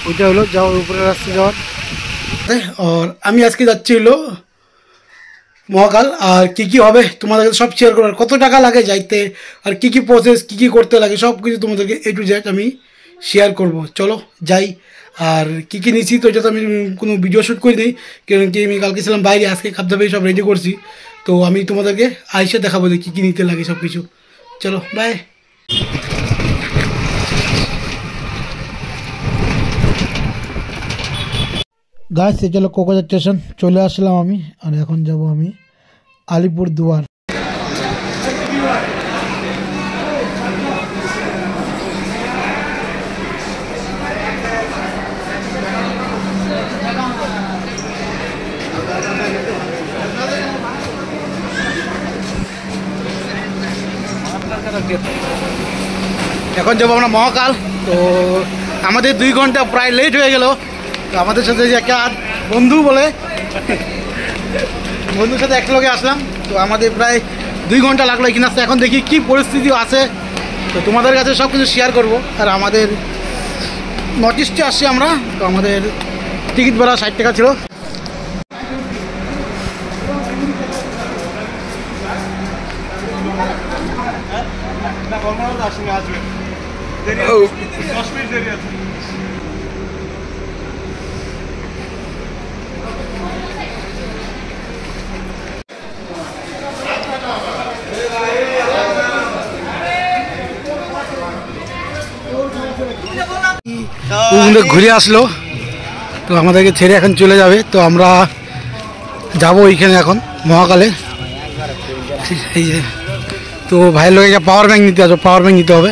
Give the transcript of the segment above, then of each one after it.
ওইটা হলো যাওয়ার উপরে রাস্তা যাওয়ার। আর আমি আজকে যাচ্ছি হলো মহাকাল। আর কি হবে তোমাদেরকে সব শেয়ার করার, কত টাকা লাগে যাইতে, আর কি প্রসেস, কি করতে লাগে, সব কিছু তোমাদেরকে A to Z আমি শেয়ার করব। চলো যাই। আর কি নিচ্ছি তো যাতে আমি কোনো ভিডিও শ্যুট করে দিই, কারণ কি আমি কালকে ছিলাম বাইরে, আজকে খাদ্যাভ্যাস সব রেডি করছি। তো আমি তোমাদেরকে আইসে দেখাবো যে কী নিতে লাগে সব কিছু। চলো বাই। গাইস এই চলো কোকোজা স্টেশন চলে আসলাম আমি। আর এখন যাব আমি আলিপুরদুয়ার। এখন যাবো আমরা মহাকাল। তো আমাদের 2 ঘন্টা প্রায় লেট হয়ে গেল। তো আমাদের সাথে যে একটা বন্ধু বলে বন্ধুর সাথে একলগে আসলাম। তো আমাদের প্রায় 2 ঘন্টা লাগলো এখানে আসতে। এখন দেখি কি পরিস্থিতি আছে, তো তোমাদের কাছে সব কিছু শেয়ার করবো। আর আমাদের নর্থ ইস্টে আসছি আমরা। তো আমাদের টিকিট ভাড়া 60 টাকা ছিল। ঘুরে আসলো, তো আমাদেরকে ছেড়ে এখন চলে যাবে। তো আমরা যাবো ওইখানে এখন মহাকালে। এই যে তো ভাইয়ের লোক পাওয়ার ব্যাংক নিতে আসো, পাওয়ার ব্যাংক নিতে হবে।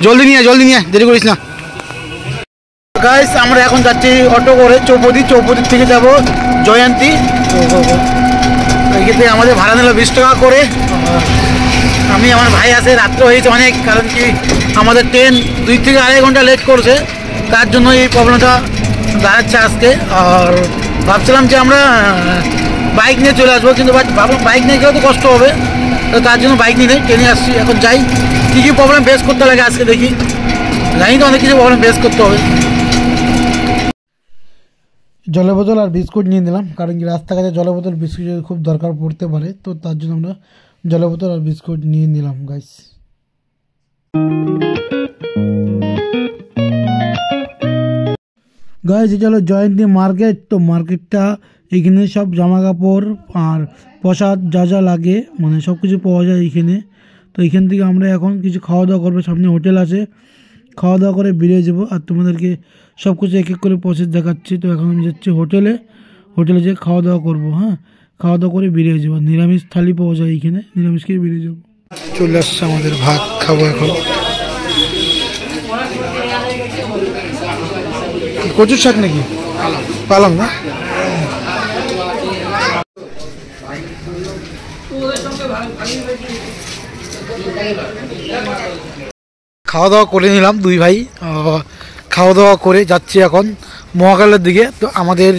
জলদি নিয়ে দেরি করিস না। গাইস আমরা এখন যাচ্ছি অটো করে চৌপতির থেকে যাব জয়ন্তী। তো এইখান থেকে আমাদের ভাড়া নিল 20 টাকা করে। আমি আমার ভাই আছে, রাত্রে হয়েছে অনেক, কারণ কি আমাদের ট্রেন 2 থেকে আড়াই ঘন্টা লেট করছে, তার জন্য এই প্রবলেমটা দাঁড়াচ্ছে আজকে। আর ভাবছিলাম যে আমরা বাইক নিয়ে চলে আসবো, কিন্তু ভাবলাম বাইক নিয়ে গেলেও তো কষ্ট হবে, তো তার জন্য বাইক নিয়ে ট্রেনে আসছি। এখন যাই, কী প্রবলেম ফেস করতে লাগে আজকে দেখি। জানি তো অনেক কিছু প্রবলেম ফেস করতে হবে। জলের বোতল আর বিস্কুট নিয়ে নিলাম, কারণ কি রাস্তাঘাটে জলের বোতল বিস্কুট খুব দরকার পড়তে পারে, তো তার জন্য আমরা জলের বোতল আর বিস্কুট নিয়ে নিলাম গাইস। গাইস এটা হলো জয়ন্তী মার্কেট। তো মার্কেটটা এখানে সব জামা কাপড় আর প্রসাদ যা যা লাগে মানে সব কিছু পাওয়া যায় এইখানে। তো এইখান থেকে আমরা এখন কিছু খাওয়া দাওয়া করবো, সামনে হোটেল আছে, খাওয়া দাওয়া করে বেরিয়ে যাবো। আর তোমাদেরকে সব কিছু এক এক করে প্রসেস দেখাচ্ছি। তো এখন আমি যাচ্ছি হোটেলে যেয়ে খাওয়া দাওয়া করবো। হ্যাঁ, খাওয়া দাওয়া করে বেরিয়ে যাবো। নিরামিষ থালি পাওয়া যায় এইখানে, নিরামিষ খেয়ে বেরিয়ে যাবো। চলে আসছে আমাদের ভাত খাবো এখন। কচুর শাক নাকি? পালং না? খাওয়া দাওয়া করে নিলাম 2 ভাই। খাওয়া দাওয়া করে যাচ্ছি এখন মহাকালের দিকে। তো আমাদের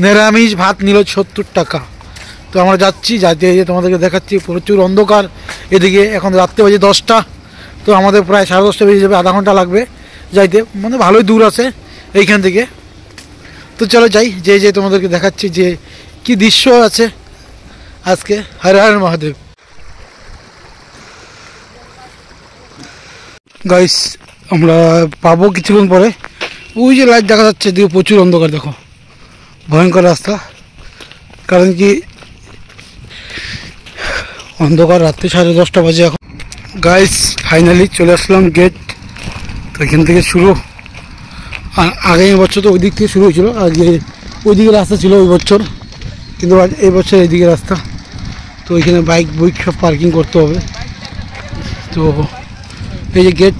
নিরামিষ ভাত নিল 70 টাকা। তো আমরা যাচ্ছি, যাতে তোমাদেরকে দেখাচ্ছি প্রচুর অন্ধকার এদিকে। এখন রাত্রে বাজে 10টা। তো আমাদের প্রায় 10:30 বেজে যাবে, আধা ঘন্টা লাগবে যাইতে, মানে ভালোই দূর আছে এইখান থেকে। তো চলো যাই, যে তোমাদেরকে দেখাচ্ছি যে কি দৃশ্য আছে আজকে। হর হর মহাদেব। গাইস আমরা পাবো কিছুক্ষণ পরে। ওই যে লাইট দেখা যাচ্ছে, দিকে প্রচুর অন্ধকার, দেখো ভয়ঙ্কর রাস্তা, কারণ কি অন্ধকার, রাত্রি 10:30 বাজে এখন। গাইস ফাইনালি চলে আসলাম গেট। তো এখান থেকে শুরু। আগামী বছর তো ওই দিক থেকে শুরু হয়েছিল, আগে ওইদিকে রাস্তা ছিল ওই বছর, কিন্তু এই বছর এইদিকে রাস্তা। তো এখানে বাইক সব পার্কিং করতে হবে। তো এই যে গেট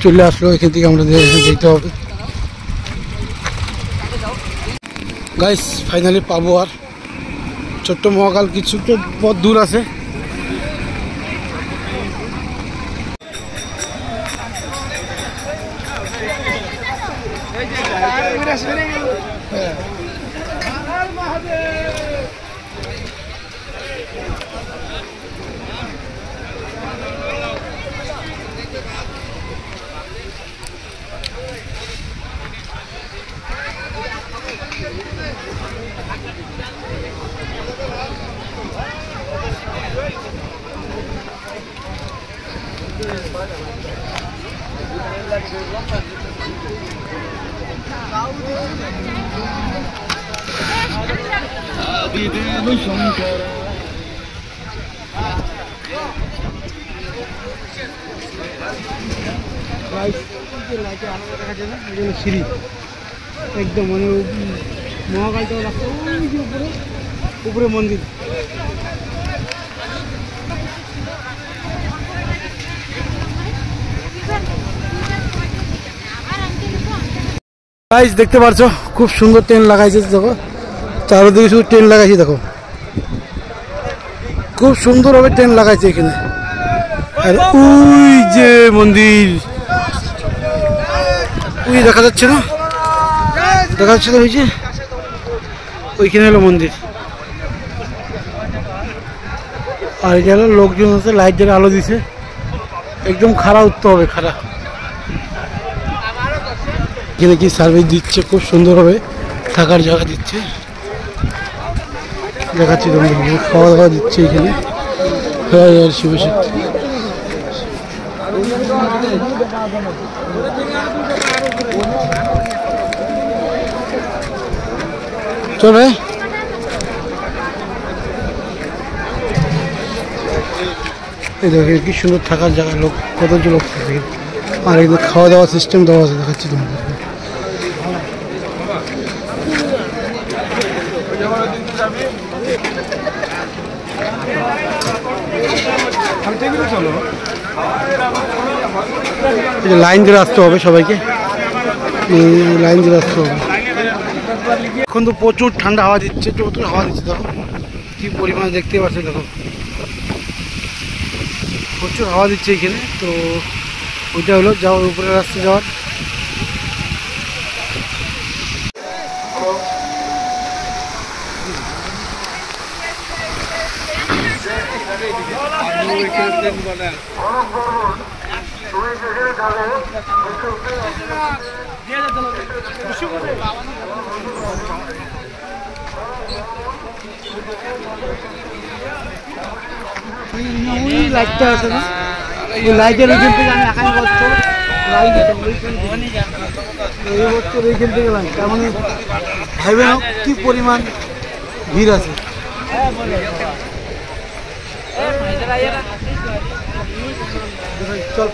চলে আসলো, এখান থেকে আমাদের যেতে হবে। গাইস ফাইনালি পাবো। আর ছোট্ট মহাকাল কিছু তো পথ দূর আছে। সিঁড়ি একদম মানে মহাকালটা রাস্তা উপরে মন্দির। গাইস দেখতে পারছো খুব সুন্দর টেন্ট লাগাইছে, দেখো চারদিকে শুধু টেন্ট লাগাইছে, দেখো খুব সুন্দর ভাবে টেন্ট লাগাইছে এখানে। আর ওই যে মন্দির ওই দেখা যাচ্ছে না, দেখা যাচ্ছে না ওই যে ওইখানে হলো মন্দির। আর এটা হলো লোকজন আছে, লাইট জ্বালা আলো দিছে, একদম খাড়া উঠতে হবে, খাড়া। এখানে কি সার্ভিস দিচ্ছে, খুব সুন্দর হবে থাকার জায়গা দিচ্ছে, দেখাচ্ছি তোমাদের খাওয়া দাওয়া দিচ্ছে এখানে। শিবশক্তি চলে এই দেখে কি সুন্দর থাকার জায়গা, লোক কতজন লোক থাকে। আর এখানে খাওয়া দাওয়া সিস্টেম দেওয়া আছে, দেখাচ্ছি তোমাদের। লাইন দিয়ে আসতে হবে সবাইকে, লাইন দিয়ে আসতে হবে। এখন তো প্রচুর ঠান্ডা হাওয়া দিচ্ছে, প্রচুর হাওয়া দিচ্ছে, দেখো কি পরিমাণ দেখতে পাচ্ছি, দেখো প্রচুর হাওয়া দিচ্ছে এখানে। তো ওইটা হলো যাওয়ার উপরে রাস্তা যাওয়ার। লাইটটা আছে না, ওই লাইটের ওইখান থেকে আমি এখানে বসতো, ওইখান থেকে গেলাম। তার মানে ভাইবে না কি পরিমাণ ভিড় আছে। চল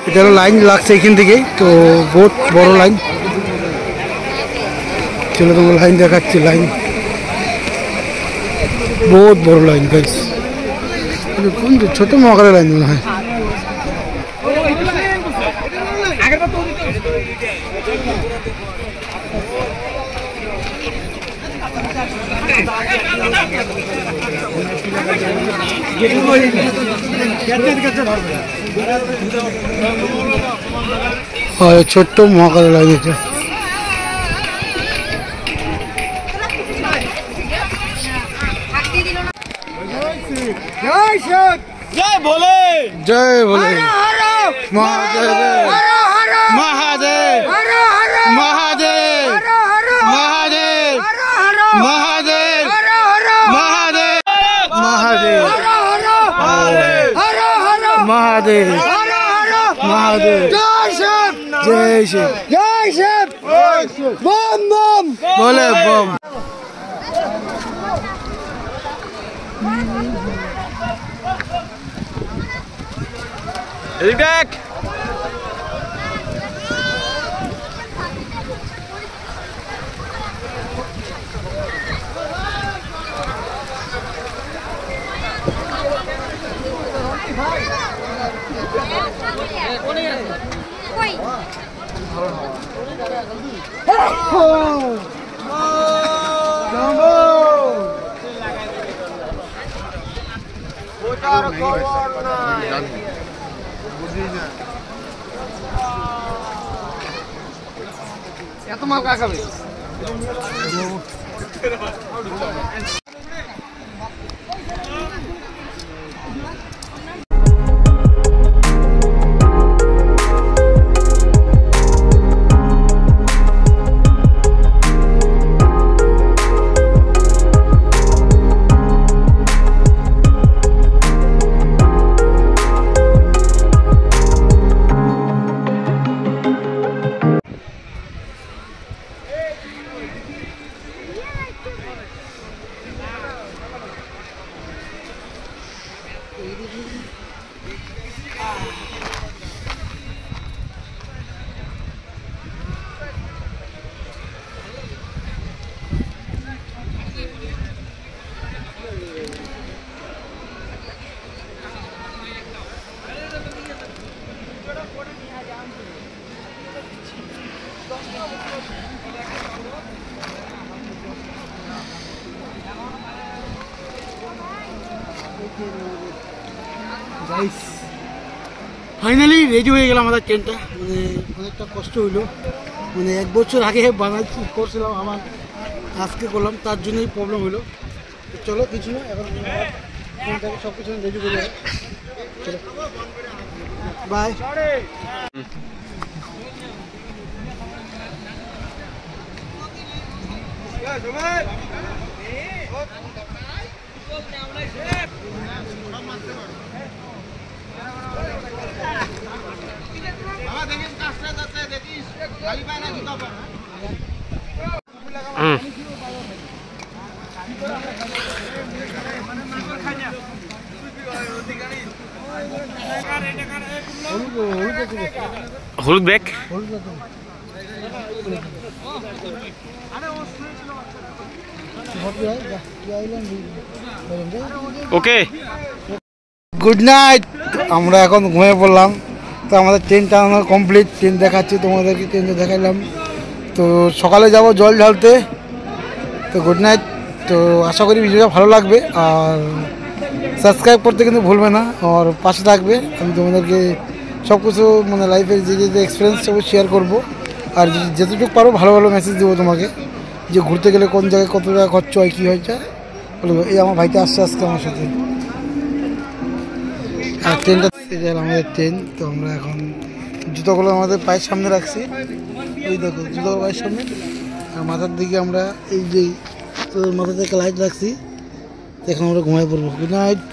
এটা হলো লাইন লাগছে এখান থেকে, তো বহুত বড় লাইন। চলো তোমার লাইন দেখাচ্ছি, লাইন বহুত বড় লাইন গাইস। কোন ছোট মহাকালের লাইন মনে হয়। ছোট্ট মহাকালের লাইন এটা। जय भोले, जय भोले, महादेव, महादेव महादेव, महादेव, महादेव, महादेव, महादेव, महादेव, महादेव, जय शिव, जय शिव, बम बम, बोले बम। back. এত মাল কাকা খাবে? ফাইনালি রেডি হয়ে গেলাম আমাদের ট্রেনটা, মানে অনেকটা কষ্ট হইলো, মানে 1 বছর আগে বানাচ্ছি করছিলাম, আমার আজকে করলাম, তার জন্যই প্রবলেম হইলো। চলো কিছু না, এখন ট্রেনটাকে সব কিছু রেডি করে যাবো। চলো বাই। হলুদ ব্যাগ ওকে। Good night. আমরা এখন ঘুমিয়ে পড়লাম। তো আমাদের ট্রেনটা আমার কমপ্লিট, ট্রেন দেখাচ্ছি তোমাদেরকে, ট্রেনটা দেখাইলাম। তো সকালে যাব জল ঢালতে। তো গুড নাইট। তো আশা করি ভিডিওটা ভালো লাগবে, আর সাবস্ক্রাইব করতে কিন্তু ভুলবে না, আর পাশে থাকবে। আমি তোমাদেরকে সব কিছু মানে লাইফের যে যে এক্সপিরিয়েন্স সব শেয়ার করবো, আর যেতটুকু পারো ভালো ভালো মেসেজ দেবো তোমাকে, যে ঘুরতে গেলে কোন জায়গায় কত টাকা খরচ হয়, কী হয়েছে বলবো। এই আমার ভাইটা আসছে আজকে আমার সাথে। আর ট্রেনটা আমাদের ট্রেন। তো আমরা এখন জুতোগুলো আমাদের পায়ের সামনে রাখছি, এই দেখো জুতো পায়ের সামনে, আর মাথার দিকে আমরা এই যে মাথা থেকে লাইট রাখছি। এখন আমরা ঘুমাই পড়বো। Good night.